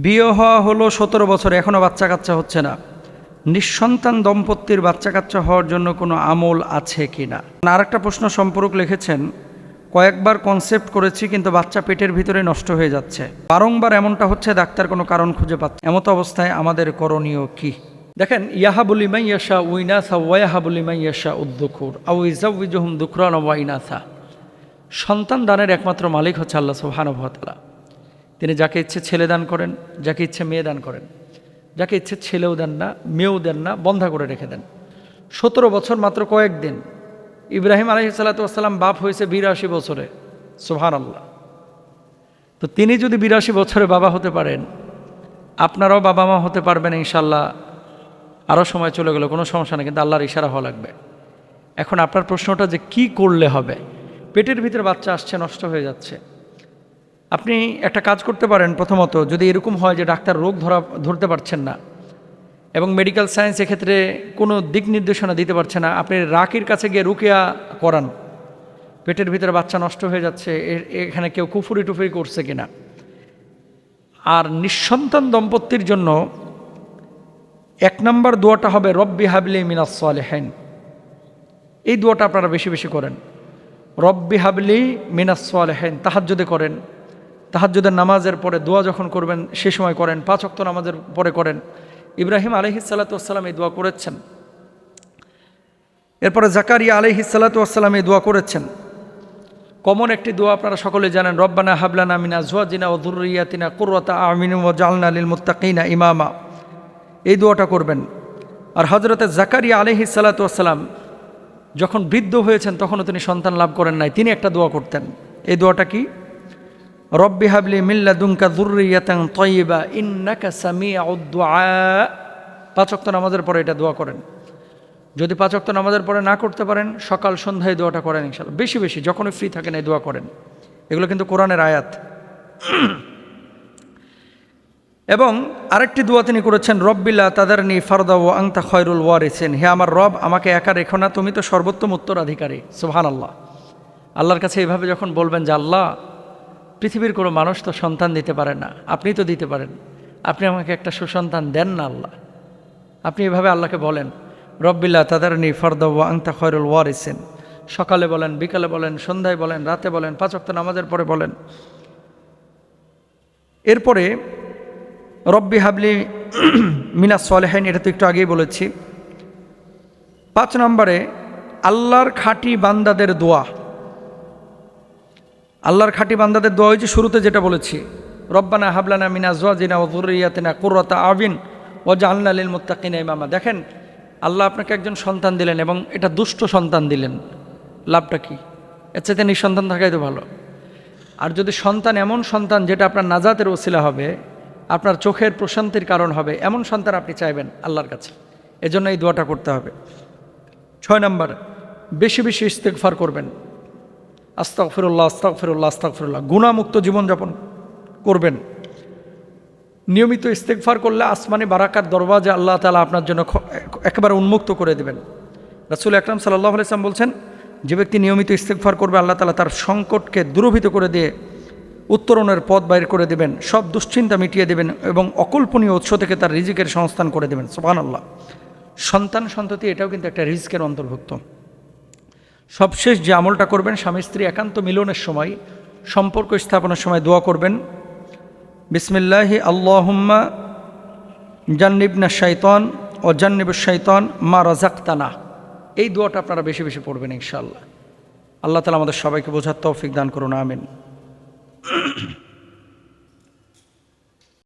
বিয়ে হওয়া হলো 17 বছর, এখনও বাচ্চা কাচ্চা হচ্ছে না। নিঃসন্তান দম্পতির বাচ্চা কাচ্চা হওয়ার জন্য কোনো আমল আছে কি না? আর একটা প্রশ্ন সম্পর্ক লিখেছেন, কয়েকবার কনসেপ্ট করেছি কিন্তু বাচ্চা পেটের ভিতরে নষ্ট হয়ে যাচ্ছে, বারংবার এমনটা হচ্ছে, ডাক্তার কোনো কারণ খুঁজে পাচ্ছে। এমতো অবস্থায় আমাদের করণীয় কি? দেখেন, ইয়াহাবুল লিমান ইয়াশা উইনাসা ওয়া ইয়াহাবুল লিমান ইয়াশা উদ্দুকুর আও ইযাওয়িজুহুম দুকরান ওয়া ইনাসা। সন্তান দানের একমাত্র মালিক হচ্ছে আল্লাহ সুবহানাহু ওয়া তাআলা। তিনি যাকে ইচ্ছে ছেলে দান করেন, যাকে ইচ্ছে মেয়ে দান করেন, যাকে ইচ্ছে ছেলেও দেন না, মেয়েও দেন না, বন্ধা করে রেখে দেন। 17 বছর মাত্র কয়েকদিন। ইব্রাহিম আলাইহিস সালাতু ওয়াস সালাম বাপ হয়েছে 82 বছরে, সুবহানাল্লাহ। তো তিনি যদি 82 বছরে বাবা হতে পারেন, আপনারাও বাবা মা হতে পারবেন ইনশাল্লাহ। আরও সময় চলে গেল, কোনো সমস্যা নেই, কিন্তু আল্লাহর ইশারা হওয়া লাগবে। এখন আপনার প্রশ্নটা যে কি করলে হবে? পেটের ভিতরে বাচ্চা আসছে, নষ্ট হয়ে যাচ্ছে। আপনি একটা কাজ করতে পারেন। প্রথমত, যদি এরকম হয় যে ডাক্তার রোগ ধরতে পারছেন না এবং মেডিকেল সায়েন্স এক্ষেত্রে কোনো দিক নির্দেশনা দিতে পারছে না, আপনি রাকির কাছে গিয়ে রুকিয়া করান। পেটের ভিতরে বাচ্চা নষ্ট হয়ে যাচ্ছে, এখানে কেউ কুফুরি টুফুরি করছে কিনা। আর নিঃসন্তান দম্পতির জন্য 1 নম্বর দোয়াটা হবে রব্বি হাবলি মিনাস সালিহিন। এই দোয়াটা আপনারা বেশি বেশি করেন। রব্বি হাবলি মিনাস সালিহিন। তাহাজ্জুদে করেন, তাহাজ্জুদের নামাজের পরে দোয়া যখন করবেন সে সময় করেন, 5 ওয়াক্ত নামাজের পরে করেন। ইব্রাহিম আলাইহিস সালাতু ওয়াস সালাম এই দোয়া করেছেন। এরপরে জাকারিয়া আলাইহিস সালাতু ওয়াস সালাম এই দোয়া করেছেন। কমন একটি দোয়া আপনারা সকলে জানেন, রব্বানা হাবলানা মিন আজওয়াজিনা ওয়া যুররিয়াতিনা কুররাতা আ'ইউনিন ওয়াজআলনা লিল মুত্তাকিনা ইমামা। এই দোয়াটা করবেন। আর হযরতে জাকারিয়া আলাইহিস সালাতু ওয়াস সালাম যখন বৃদ্ধ হয়েছেন তখনও তিনি সন্তান লাভ করেন নাই, তিনি একটা দোয়া করতেন। এই দোয়াটা কি? রব্বি হাবলি মিন লাদুনকা যুররিয়াতান তাইয়্যিবা ইন্নাকা সামিউদ দুআ। 5 ওয়াক্ত নামাজের পরে এটা দোয়া করেন। যদি 5 ওয়াক্ত নামাজের পরে না করতে পারেন, সকাল সন্ধ্যায় দোয়াটা করেন ইনশাআল্লাহ। বেশি বেশি যখনই ফ্রি থাকেন এই দোয়া করেন। এগুলো কিন্তু কোরআনের আয়াত। এবং আরেকটি দোয়া তিনি করেছেন, রব্বিলা তাদারনি ফারদা ওয়া আনতা খায়রুল ওয়ারিসিন। হে আমার রব, আমাকে একা রেখো না, তুমি তো সর্বোত্তম উত্তরাধিকারী। সুবহানাল্লাহ। আল্লাহর কাছে এইভাবে যখন বলবেন যে আল্লাহ, পৃথিবীর কোনো মানুষ তো সন্তান দিতে পারে না, আপনি তো দিতে পারেন, আপনি আমাকে একটা সুসন্তান দেন না আল্লাহ। আপনি এভাবে আল্লাহকে বলেন, রব্বিলা তাদারনি ফারদা ওয়া আনতা খায়রুল ওয়ারিসিন। সকালে বলেন, বিকালে বলেন, সন্ধ্যায় বলেন, রাতে বলেন, 5 ওয়াক্ত নামাজের পরে বলেন। এরপরে রব্বি হাবলি মিনাস সালিহিন, এটা তো একটু আগেই বলেছি। 5 নম্বরে আল্লাহর খাঁটি বান্দাদের দোয়া। আল্লাহর খাঁটি বান্দাদের দোয়া হয়েছে শুরুতে যেটা বলেছি, রব্বানা হাবলানা মিন আজওয়াজিনা ওয়া যুররিয়াতিনা কুররাতা আ'ইউন ওয়াজআলনা লিল মুত্তাকিনা ইমামা। দেখেন, আল্লাহ আপনাকে একজন সন্তান দিলেন এবং এটা দুষ্ট সন্তান দিলেন, লাভটা কি? এর চাইতে নিঃসন্তান থাকাই তো ভালো। আর যদি সন্তান এমন সন্তান যেটা আপনার নাজাতের ওসিলা হবে, আপনার চোখের প্রশান্তির কারণ হবে, এমন সন্তান আপনি চাইবেন আল্লাহর কাছে। এজন্য এই দোয়াটা করতে হবে। 6 নম্বর, বেশি বেশি ইস্তেগফার করবেন। আস্তাগফিরুল্লাহ আস্তাগফিরুল্লাহ আস্তাগফিরুল্লাহ। গুনাহমুক্ত জীবনযাপন করবেন। নিয়মিত ইস্তেগফার করলে আসমানি বারাকার দরওয়াজা আল্লাহ তাআলা আপনার জন্য একেবারে উন্মুক্ত করে দেবেন। রাসূল আকরাম সাল্লাল্লাহু আলাইহি ওয়াসাল্লাম বলছেন, যে ব্যক্তি নিয়মিত ইস্তেগফার করবে আল্লাহ তাআলা তার সংকটকে দূরীভূত করে দিয়ে উত্তরণের পথ বাইর করে দেবেন, সব দুশ্চিন্তা মিটিয়ে দেবেন এবং অকল্পনীয় উৎস থেকে তার রিজিকের সংস্থান করে দেবেন। সুবহানাল্লাহ। সন্তান সন্ততি এটাও কিন্তু একটা রিজিকের অন্তর্ভুক্ত। সবশেষ যে আমলটা করবেন, স্বামী স্ত্রী একান্ত মিলনের সময়, সম্পর্ক স্থাপনের সময় দোয়া করবেন, বিসমিল্লাহি আল্লাহুম্মা জান্নিবনা শাইতান ও জান্নিবুশ শাইতান মা রাযাকতানা। এই দোয়াটা আপনারা বেশি বেশি পড়বেন ইনশাআল্লাহ। আল্লাহ তাআলা আমাদের সবাইকে বোঝার তৌফিক দান করুন, আমিন।